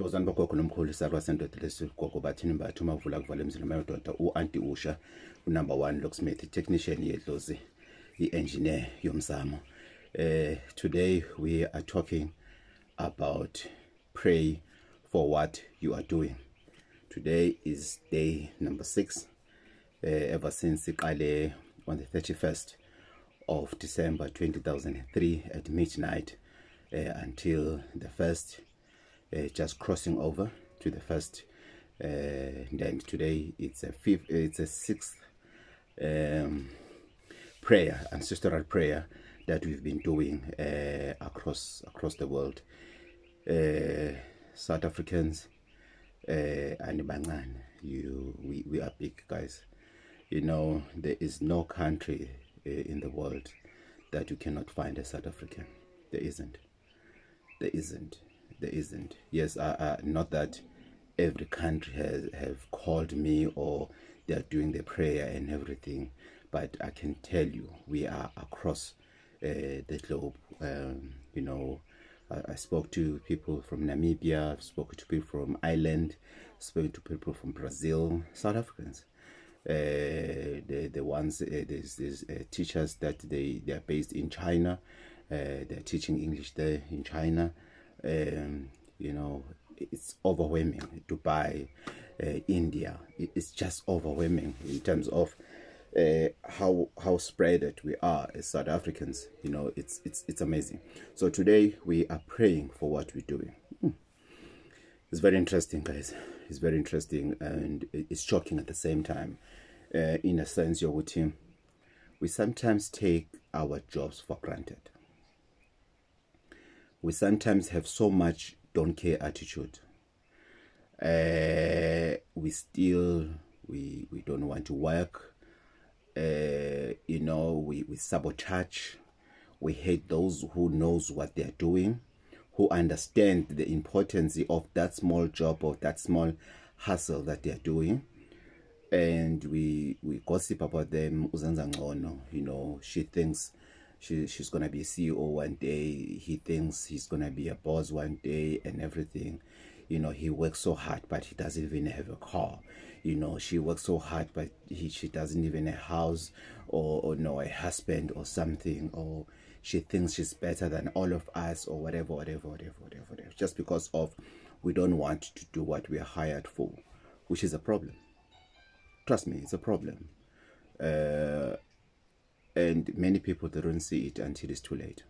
Hlozani bogogo nomkhulu sarwa sendoda lesi Gogo Bathini Mbatha umavula kuvala emzini madoda uanti Usha number 1 locksmith technician yedlozi engineer yomzamo. Today we are talking about pray for what you are doing. Today is day number 6 ever since iqale on the 31st of December 2003 at midnight until the first, just crossing over to the first, then today it's a sixth prayer, ancestral prayer that we've been doing across the world. South Africans and Bangan, we are big guys. You know, there is no country in the world that you cannot find a South African. There isn't. Yes, not that every country have called me or they are doing the prayer and everything, but I can tell you we are across the globe. You know, I spoke to people from Namibia, I've spoken to people from Ireland, spoken to people from Brazil, South Africans. The ones, there's teachers that they are based in China. They're teaching English there in China. You know, it's overwhelming. Dubai, India, it's just overwhelming in terms of how spread we are as South Africans. You know, it's amazing. So today we are praying for what we're doing. It's very interesting, guys. It's very interesting and it's shocking at the same time. In a sense, your team, we sometimes take our jobs for granted. We sometimes have so much don't care attitude. We don't want to work. You know, we sabotage. We hate those who knows what they're doing, who understand the importance of that small job or that small hustle that they're doing. And we gossip about them. You know, she thinks she's gonna be a CEO one day. He thinks he's gonna be a boss one day and everything. You know, he works so hard, but he doesn't even have a car. You know, she works so hard, but she doesn't even have a house or no, a husband or something. Or she thinks she's better than all of us or whatever. Just because of we don't want to do what we are hired for, which is a problem. Trust me, it's a problem. And many people, they don't see it until it's too late.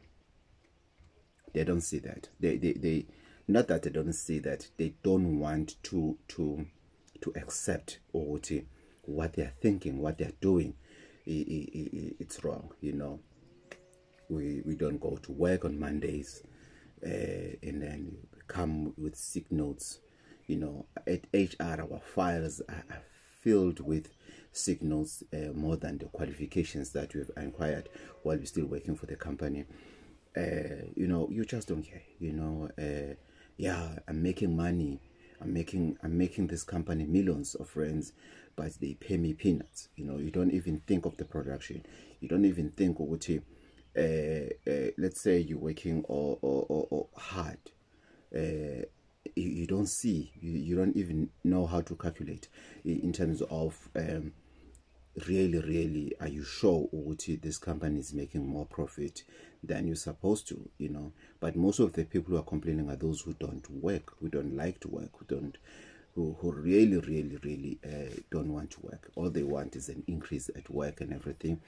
They don't see that. They not that they don't see that, they don't want to accept or what they're thinking, what they're doing. It's wrong. You know, we don't go to work on Mondays and then come with sick notes. You know, at HR, our files are filled with sick notes, more than the qualifications that we've acquired while we're still working for the company. You know, you just don't care. You know, yeah, I'm making money. I'm making this company millions of rands, but they pay me peanuts. You know, you don't even think of the production. You don't even think of what let's say you're working or hard. You don't see, you don't even know how to calculate in terms of really are you sure this company is making more profit than you're supposed to, you know. But most of the people who are complaining are those who don't work, who don't like to work, who really don't want to work. All they want is an increase at work and everything,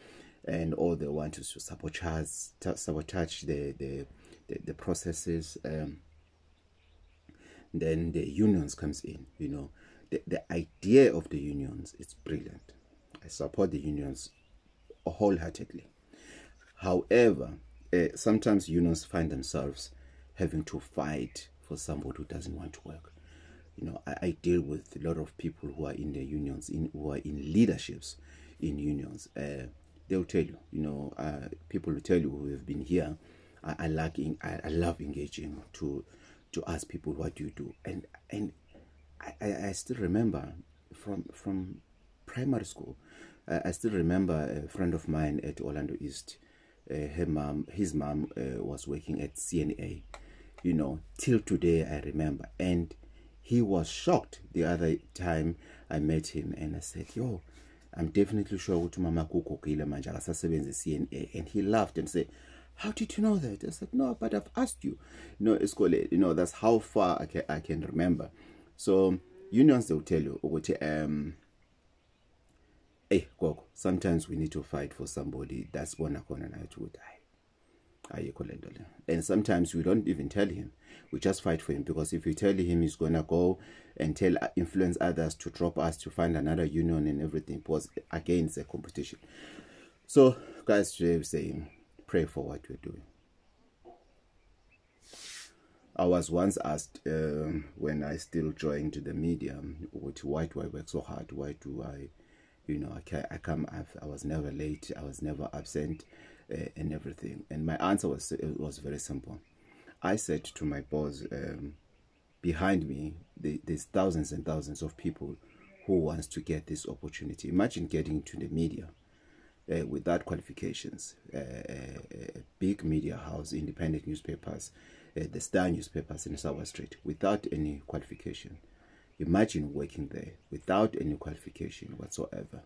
and all they want is to sabotage the processes. Then the unions comes in. You know, the idea of the unions, it's brilliant. I support the unions wholeheartedly. However, sometimes unions find themselves having to fight for somebody who doesn't want to work. You know, I deal with a lot of people who are in the unions, who are in leaderships in unions. They'll tell you, you know, people will tell you who have been here. I love engaging to ask people, what do you do? And I still remember from primary school. I still remember a friend of mine at Orlando East. His mom was working at CNA. You know, till today I remember. And He was shocked the other time I met him, and I said, yo, I'm definitely sure ukuthi Mama Gogo kile manje akasasebenzi CNA. And he laughed and said, how did you know that? I said, no, but I've asked you. No, it's called, you know, that's how far I can remember. So unions, they'll tell you, hey, Gogo, sometimes we need to fight for somebody that's born according to die. And sometimes we don't even tell him. We just fight for him, because if we tell him, he's gonna go and influence others to drop us, to find another union and everything, because again, it's a competition. So guys, today we're saying, pray for what we're doing. I was once asked when I still joined the media, why do I work so hard? Why do I, you know, I was never late, I was never absent, and everything. And my answer was very simple. I said to my boss, behind me, there's thousands and thousands of people who wants to get this opportunity. Imagine getting into the media without qualifications, big media house, independent newspapers, the Star newspapers in South Street, without any qualification. Imagine working there without any qualification whatsoever,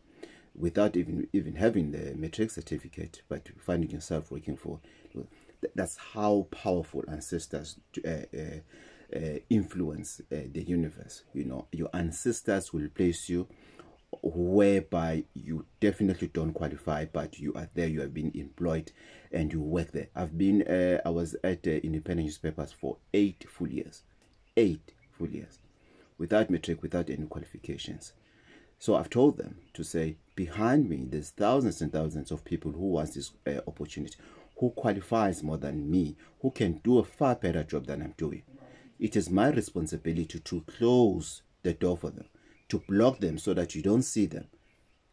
without even having the matric certificate, but finding yourself working for. That's how powerful ancestors influence the universe. You know, your ancestors will place you whereby you definitely don't qualify, but you are there, you have been employed, and you work there. I was at independent newspapers for 8 full years. 8 full years. Without matric, without any qualifications. So I've told them to say, behind me, there's thousands and thousands of people who want this opportunity, who qualifies more than me, who can do a far better job than I'm doing. It is my responsibility to close the door for them, to block them so that you don't see them.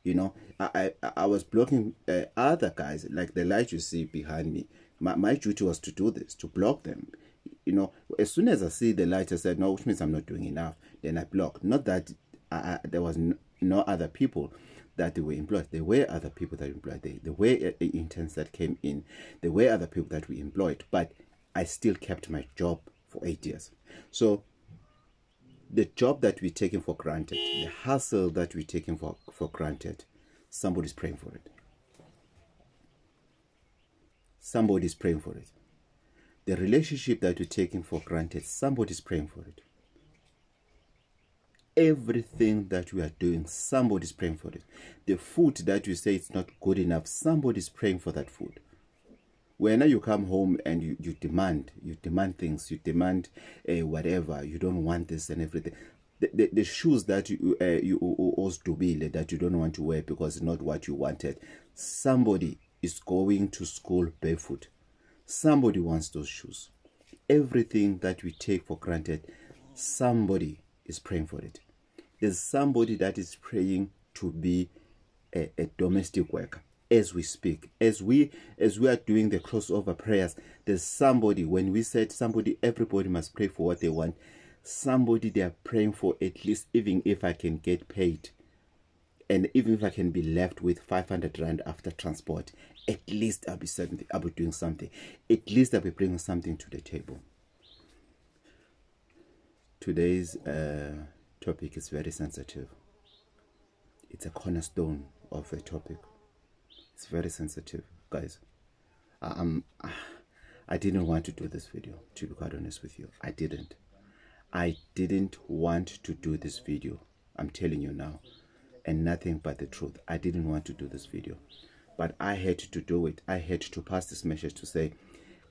You know, I was blocking other guys, like the light you see behind me. My duty was to do this, to block them. You know, as soon as I see the light, I said, no, which means I'm not doing enough. Then I blocked. Not that there was no other people that they were employed. There were other people that were employed. There were interns that came in. There were other people that we employed. But I still kept my job for 8 years. So the job that we're taking for granted, the hustle that we're taking for granted, somebody's praying for it. Somebody's praying for it. The relationship that we're taking for granted, somebody's praying for it. Everything that we are doing, somebody's praying for it. The food that you say it's not good enough, somebody's praying for that food. Whenever you come home and you demand things, you demand whatever, you don't want this and everything. The shoes that you also that you don't want to wear because it's not what you wanted. Somebody is going to school barefoot. Somebody wants those shoes. Everything that we take for granted, somebody is praying for it. There's somebody that is praying to be a domestic worker as we speak. As we are doing the crossover prayers, there's somebody, when we said somebody, everybody must pray for what they want. Somebody they are praying for, at least even if I can get paid, and even if I can be left with 500 rand after transport, at least I'll be doing something. At least I'll be bringing something to the table. Today's topic is very sensitive. It's a cornerstone of a topic. It's very sensitive, guys. I didn't want to do this video, to be quite honest with you. I didn't want to do this video. I'm telling you now, and nothing but the truth. I didn't want to do this video, but I had to do it. I had to pass this message to say,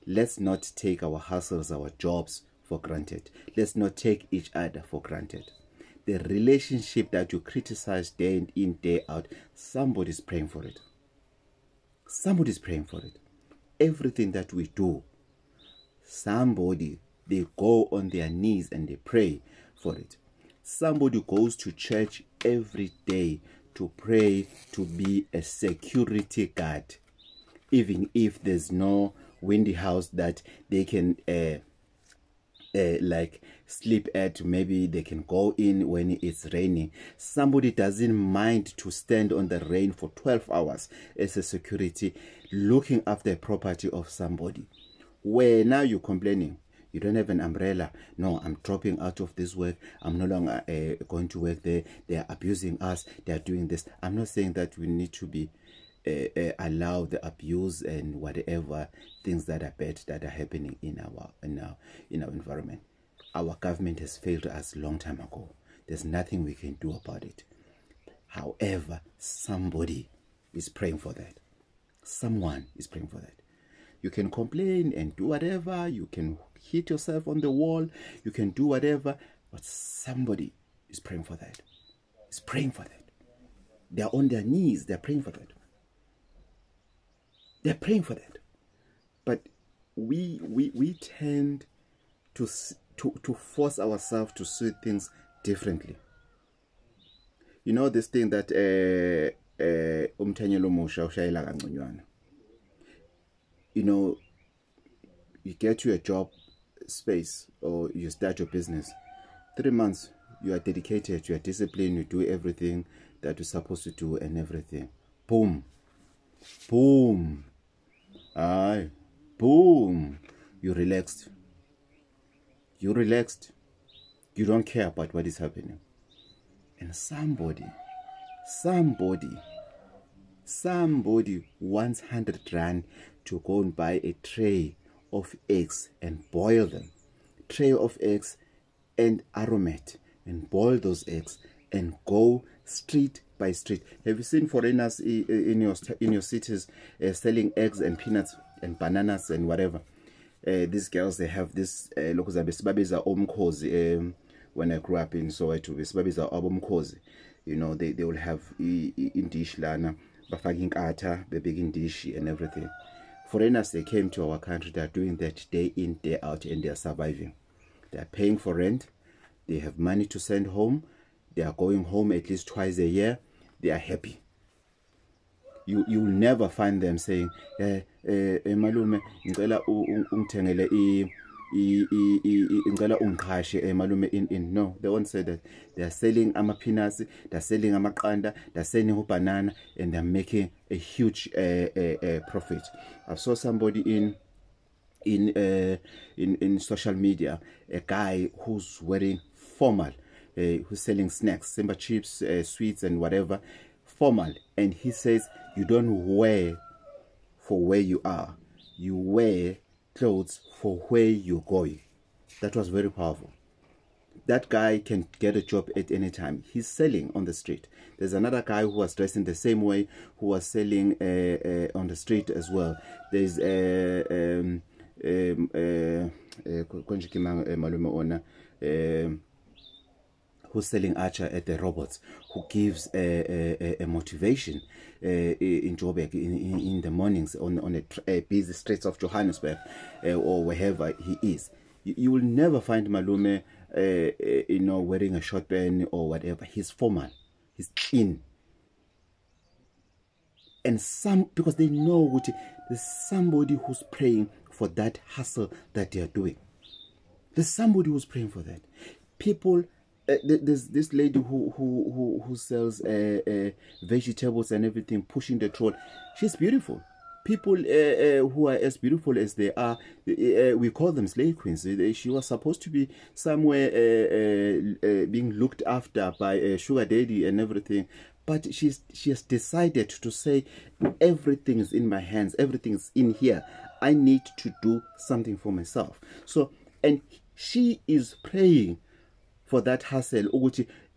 let's not take our hustles, our jobs for granted. Let's not take each other for granted. The relationship that you criticize day in, day out, somebody's praying for it. Somebody's praying for it. Everything that we do, somebody, they go on their knees and they pray for it. Somebody goes to church every day to pray to be a security guard, even if there's no windy house that they can like sleep at. Maybe they can go in when it's raining. Somebody doesn't mind to stand on the rain for 12 hours as a security, looking after the property of somebody. Where now you're complaining, You don't have an umbrella. No, I'm dropping out of this work. I'm no longer going to work there. They are abusing us. They are doing this. I'm not saying that we need to be allow the abuse and whatever things that are bad that are happening in our environment. Our government has failed us a long time ago. There's nothing we can do about it. However, somebody is praying for that. Someone is praying for that. You can complain and do whatever. You can hit yourself on the wall. You can do whatever. But somebody is praying for that. Is praying for that. They're on their knees. They're praying for that. They're praying for that. But we tend to force ourselves to see things differently. You know this thing that umthanyelo musha ushayela kanconywana. You know, you get to a job space or you start your business. 3 months, you are dedicated, you are disciplined, you do everything that you're supposed to do and everything. Boom. Boom. Aye. Boom. You're relaxed. You're relaxed. You don't care about what is happening. And somebody wants 100 rand to go and buy a tray of eggs and boil them. Tray of eggs and aromat and boil those eggs and go street by street. Have you seen foreigners in your cities selling eggs and peanuts and bananas and whatever? These girls, they have this when I grew up in Soweto, you know, they will have in dish lana, bafaging ata, baking dish and everything. Foreigners, they came to our country, they are doing that day in, day out, and they are surviving. They are paying for rent, they have money to send home, they are going home at least twice a year, they are happy. You'll never find them saying, malume, ngicela ungithengele ngicela ungiqashe malume in. No, they won't say that. They are selling peanuts, they're selling amaqanda, they're selling banana, and they're making a huge profit. I saw somebody in social media, a guy who's wearing formal, who's selling snacks, simba chips, sweets and whatever, formal, and he says you don't wear for where you are, you wear clothes for where you're going. That was very powerful. That guy can get a job at any time. He's selling on the street. There's another guy who was dressed in the same way, who was selling on the street as well. There's who's selling archer at the robots, who gives a motivation in Joburg in the mornings on a busy streets of Johannesburg or wherever he is. You will never find Malume you know, wearing a short band or whatever. He's formal, he's clean, and because they know there's somebody who's praying for that hustle that they are doing. There's somebody who's praying for that. People. There's this lady who sells vegetables and everything, pushing the troll. She's beautiful. People who are as beautiful as they are, we call them slave queens. She was supposed to be somewhere being looked after by a sugar daddy and everything, but she has decided to say, everything is in my hands, everything is in here. I need to do something for myself. So, and she is praying for that hustle.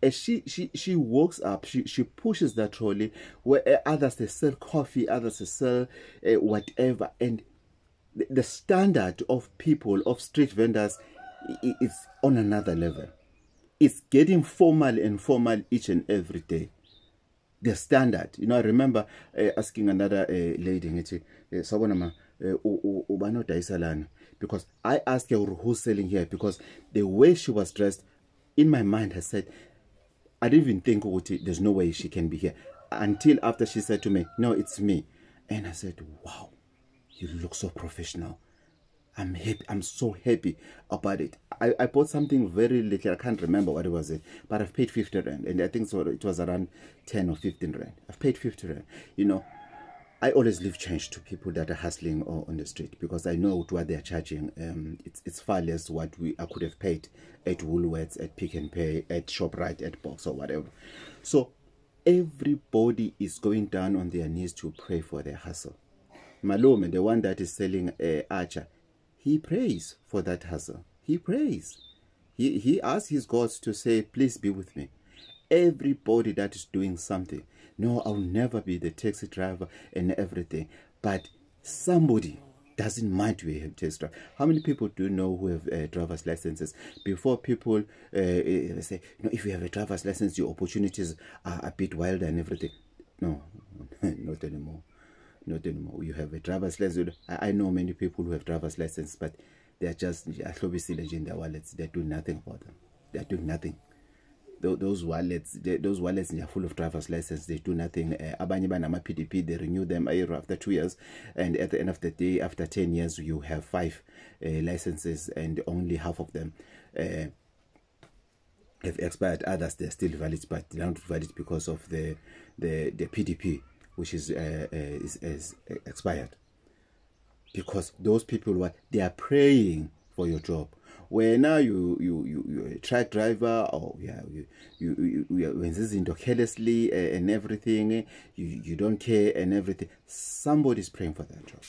She walks up, she pushes that trolley where others they sell coffee, others they sell whatever, and the standard of people, of street vendors, is on another level. It's getting formal and formal each and every day. The standard, you know, I remember asking another lady, because I asked her who's selling here, because the way she was dressed, in my mind, I said, I didn't even think, there's no way she can be here. Until after she said to me, no, it's me. And I said, wow, you look so professional. I'm happy. I'm so happy about it. I bought something very little. I can't remember what it was, but I've paid 50 rand. And I think so it was around 10 or 15 rand. I've paid 50 rand. You know, I always leave change to people that are hustling or on the street, because I know what they're charging. It's far less what I could have paid at Woolworths, at Pick and Pay, at ShopRite, at Box or whatever. So everybody is going down on their knees to pray for their hustle. Malume, the one that is selling Archer, he prays for that hustle. He prays. He asks his gods to say, please be with me. Everybody that is doing something, no, I'll never be the taxi driver and everything, but somebody doesn't mind to have taxi driver. How many people do you know who have driver's licenses? Before people say, if you have a driver's license, your opportunities are a bit wilder and everything. No, not anymore. Not anymore. You have a driver's license. I know many people who have driver's license, but they are just in their wallets. They do nothing about them. They are doing nothing. Those wallets they are full of driver's license. They do nothing. Abanye banama PDP, they renew them after 2 years, and at the end of the day, after 10 years, you have 5 licenses, and only half of them have expired. Others, they're still valid, but they're not valid because of the PDP, which is expired. Because those people, they are praying for your job. Where now you're a truck driver, or when this is carelessly and everything, you don't care and everything. Somebody's praying for that job.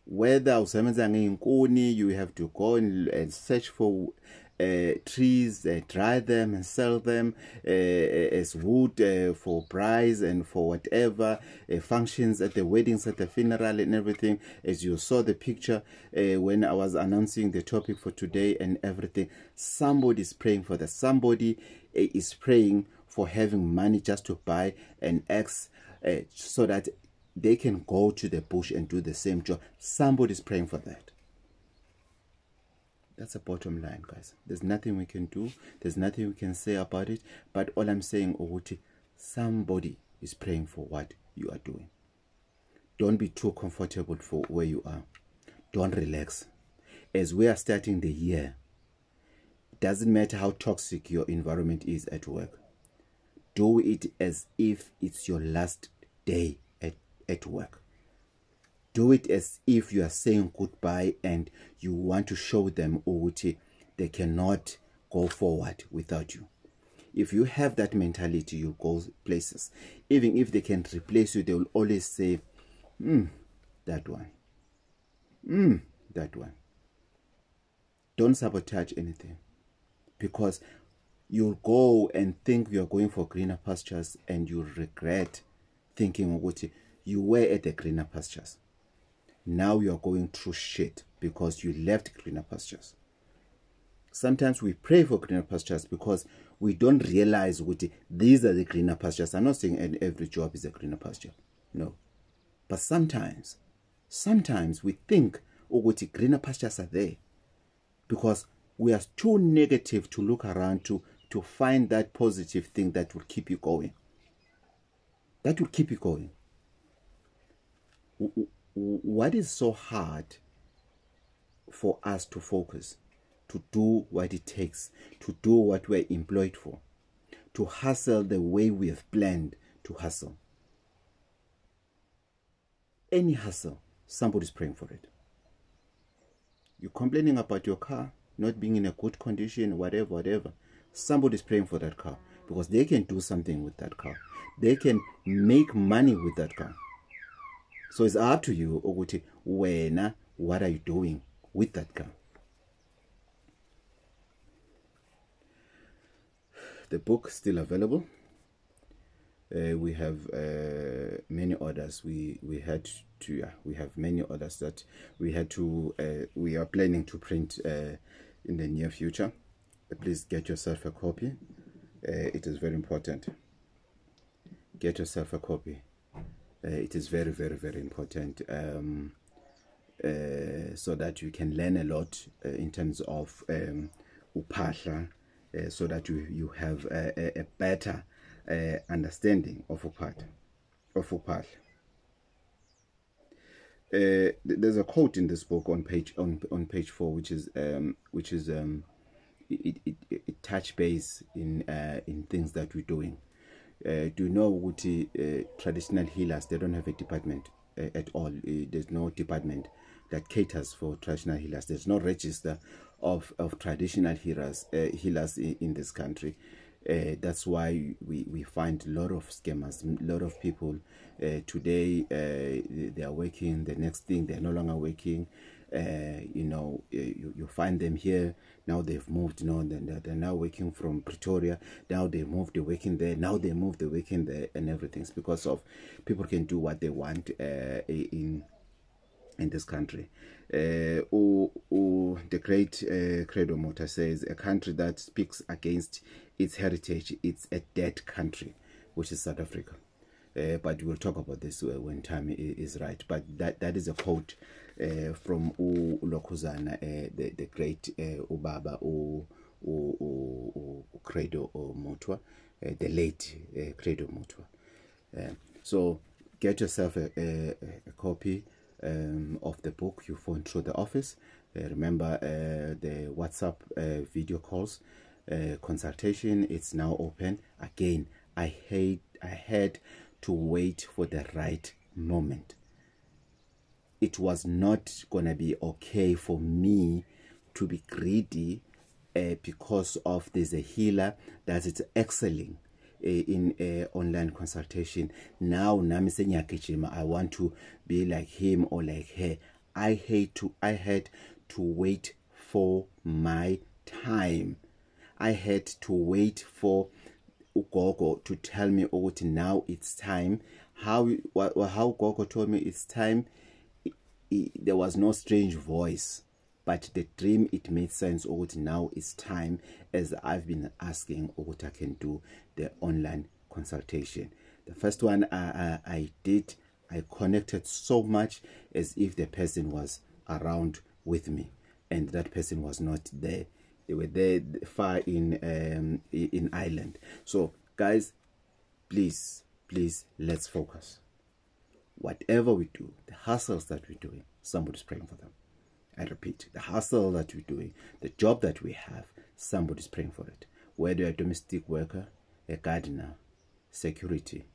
Whether you have to go and search for trees, dry them and sell them as wood for price and for whatever functions at the weddings, at the funeral and everything. As you saw the picture when I was announcing the topic for today and everything, somebody is praying for that. Somebody is praying for having money just to buy an axe so that they can go to the bush and do the same job. Somebody is praying for that. That's the bottom line, guys. There's nothing we can do. There's nothing we can say about it. But all I'm saying, Oguti, somebody is praying for what you are doing. Don't be too comfortable for where you are. Don't relax. As we are starting the year, it doesn't matter how toxic your environment is at work. Do it as if it's your last day at work. Do it as if you are saying goodbye and you want to show them, Oguti, they cannot go forward without you. If you have that mentality, you go places. Even if they can replace you, they will always say, that one. That one. Don't sabotage anything. Because you'll go and think you're going for greener pastures, and you'll regret thinking, Oguti, you were at the greener pastures. Now you are going through shit because you left greener pastures. Sometimes we pray for greener pastures because we don't realize what these are the greener pastures. I'm not saying every job is a greener pasture. No. But sometimes we think, what greener pastures are there, because we are too negative to look around to find that positive thing that will keep you going. That will keep you going. What is so hard for us to focus, to do what it takes, to do what we're employed for, to hustle the way we have planned to hustle? Any hustle, somebody's praying for it. You're complaining about your car not being in a good condition, whatever. Somebody's praying for that car, because they can do something with that car. They can make money with that car. So it's up to you, Oguti, what are you doing with that car? The book is still available. We have many orders. We have many orders that we are planning to print in the near future. Please get yourself a copy. It is very important. Get yourself a copy. It is very, very, very important, so that you can learn a lot in terms of upahla, so that you have a better understanding of upahla. There's a quote in this book on page 4, which is it touch base in things that we're doing. Do you know what traditional healers, they don't have a department at all. There's no department that caters for traditional healers. There's no register of traditional healers in this country. That's why we find a lot of scammers, a lot of people today they are working, the next thing they're no longer working. You know, you find them here, now they've moved, you know, they're now working from Pretoria, now they moved, they're working there, now they moved, they're working there, and everything. It's because of people can do what they want in this country. The great Credo Mota says, a country that speaks against its heritage, it's a dead country, which is South Africa. But we'll talk about this when time is right. But that is a quote from Lokuzana, the great Ubaba Credo Mutwa, the late Credo Mutwa. So get yourself a copy of the book. You phone through the office. Remember the WhatsApp video calls consultation. It's now open again. I had to wait for the right moment. It was not gonna be okay for me to be greedy because of there's a healer that is excelling in online consultation. Now I want to be like him or like her. I had to wait for my time. I had to wait for Gogo to tell me, oh, now it's time. How Gogo told me it's time, there was no strange voice, but the dream, it made sense. Oh, now it's time, as I've been asking, oh, I can do the online consultation. The first one I did, I connected so much as if the person was around with me, and that person was not there. They were there far in Ireland. So guys, please let's focus. Whatever we do, the hustles that we're doing, somebody's praying for them. I repeat, the hustle that we're doing, the job that we have, somebody's praying for it. Whether you're a domestic worker, a gardener, security,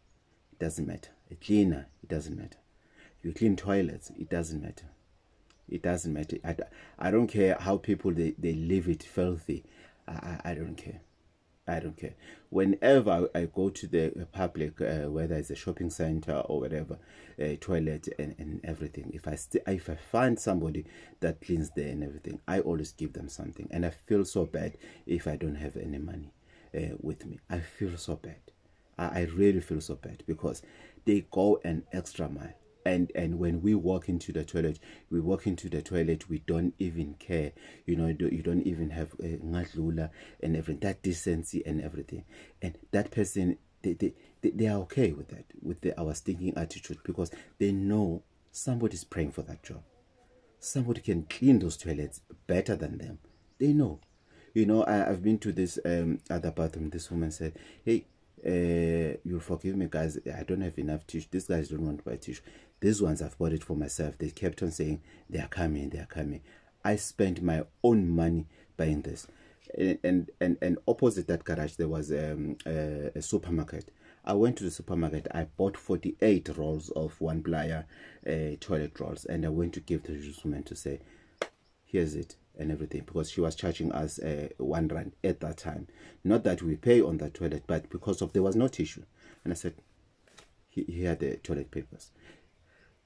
it doesn't matter. A cleaner, it doesn't matter. You clean toilets, it doesn't matter. It doesn't matter. I don't care how people they leave it filthy. I don't care. I don't care. Whenever I go to the public, whether it's a shopping center or whatever, toilet and everything, if I find somebody that cleans there and everything, I always give them something. And I feel so bad if I don't have any money with me. I feel so bad. I really feel so bad, because they go an extra mile. And when we walk into the toilet, we don't even care. You know, you don't even have ngadlula and everything, that decency and everything. And that person, they are okay with that, with our stinking attitude, because they know somebody's praying for that job. Somebody can clean those toilets better than them. They know. You know, I've been to this other bathroom. This woman said, hey, you'll forgive me, guys, I don't have enough tissue. These guys don't want to buy tissue. These ones, I've bought it for myself. They kept on saying they are coming. I spent my own money buying this. And opposite that garage there was a supermarket. I went to the supermarket. I bought 48 rolls of one plier toilet rolls, and I went to give the woman to say, here's it and everything, because she was charging us R1 at that time. Not that we pay on that toilet, but because of there was no tissue. And I said, he had the toilet papers.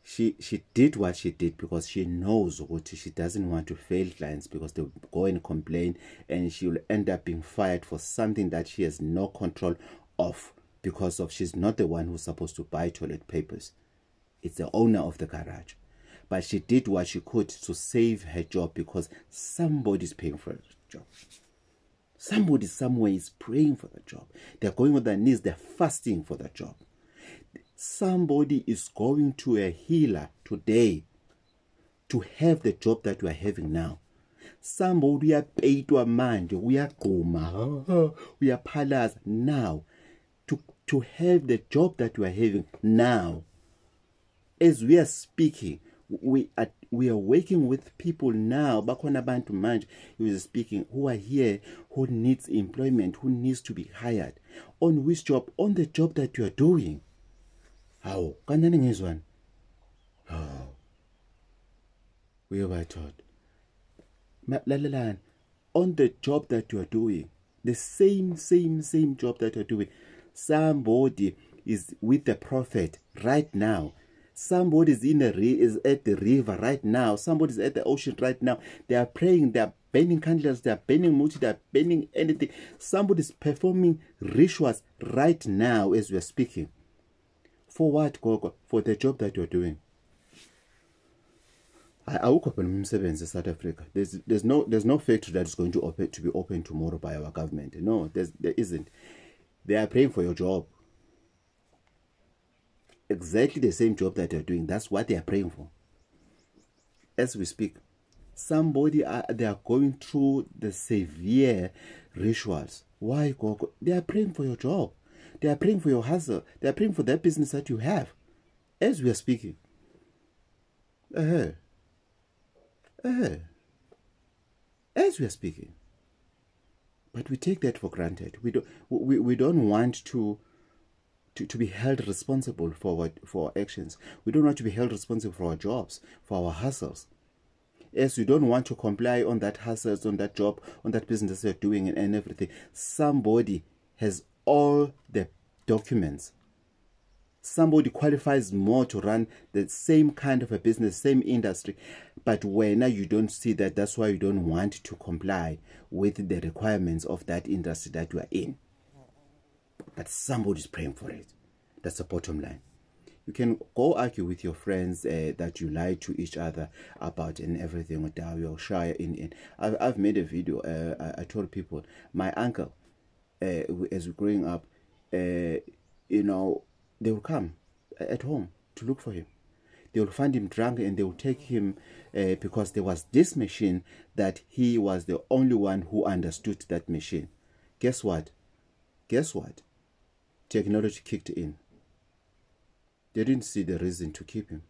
She did what she did because she knows what she doesn't want to fail clients, because they'll go and complain and she'll end up being fired for something that she has no control of, because of she's not the one who's supposed to buy toilet papers. It's the owner of the garage. But she did what she could to save her job, because somebody's paying for the job. Somebody somewhere is praying for the job. They're going on their knees. They're fasting for the job. Somebody is going to a healer today to have the job that we are having now. Somebody are paid to a mind. We are goma. We are palace now to have the job that we are having now. As we are speaking, we are working with people now. Bakhona bantu manje who is speaking, who are here, who needs employment, who needs to be hired. On which job? On the job that you are doing. How? Kanani ngizwana? How? We were taught. On the job that you are doing, the same job that you're doing, somebody is with the prophet right now. Somebody is at the river right now. Somebody is at the ocean right now. They are praying. They are burning candles. They are burning muti. They are burning anything. Somebody is performing rituals right now as we are speaking. For what, Gogo? For the job that you're doing. I woke up in South Africa. There's no factory that is going to be open tomorrow by our government. No, there isn't. They are praying for your job. Exactly the same job that you're doing. That's what they are praying for. As we speak, they are going through the severe rituals. Why, Gogo? They are praying for your job. They are praying for your hustle. They are praying for that business that you have. As we are speaking. As we are speaking. But we take that for granted. We don't want to be held responsible for our actions. We don't want to be held responsible for our jobs, for our hustles. As we don't want to comply on that hustles, on that job, on that business they're doing and everything. Somebody has all the documents. Somebody qualifies more to run the same kind of a business, same industry. But when you don't see that, that's why you don't want to comply with the requirements of that industry that you are in. But somebody's praying for it. That's the bottom line. You can go argue with your friends that you lie to each other about and everything. I've made a video. I told people, my uncle, as we're growing up, they will come at home to look for him. They will find him drunk and they will take him because there was this machine that he was the only one who understood that machine. Guess what? Technology kicked in. They didn't see the reason to keep him.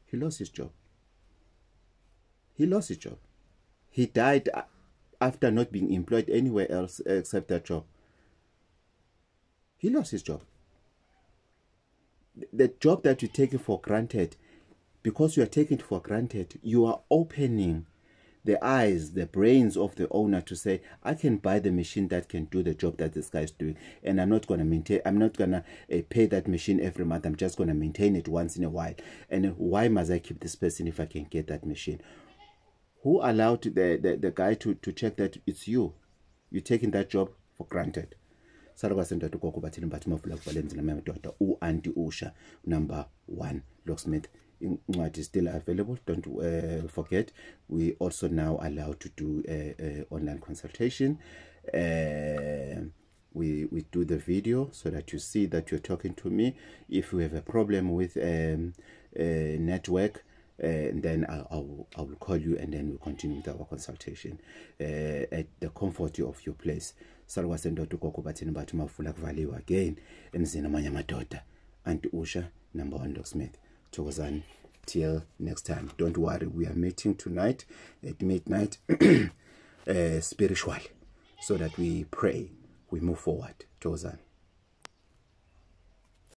He lost his job. He died after not being employed anywhere else except that job. He lost his job. The job that you take for granted, because you are taking it for granted, you are opening the eyes, the brains of the owner to say, I can buy the machine that can do the job that this guy is doing, and I'm not going to pay that machine every month. I'm just going to maintain it once in a while. And why must I keep this person if I can get that machine? Who allowed the guy to check that it's you? You're taking that job for granted. Gogo Bathini Mbatha, Auntie Usha, #1 locksmith. It is still available. Don't forget, we also now allow to do online consultation. We do the video so that you see that you're talking to me. If you have a problem with network, then I will call you and then we'll continue with our consultation at the comfort of your place. Gogo Bathini Mbatha again, and Zinamanya Madoda, Auntie Usha, #1 locksmith. Thokozani. Till next time. Don't worry, we are meeting tonight at midnight spiritually, so that we pray, we move forward. Thokozani.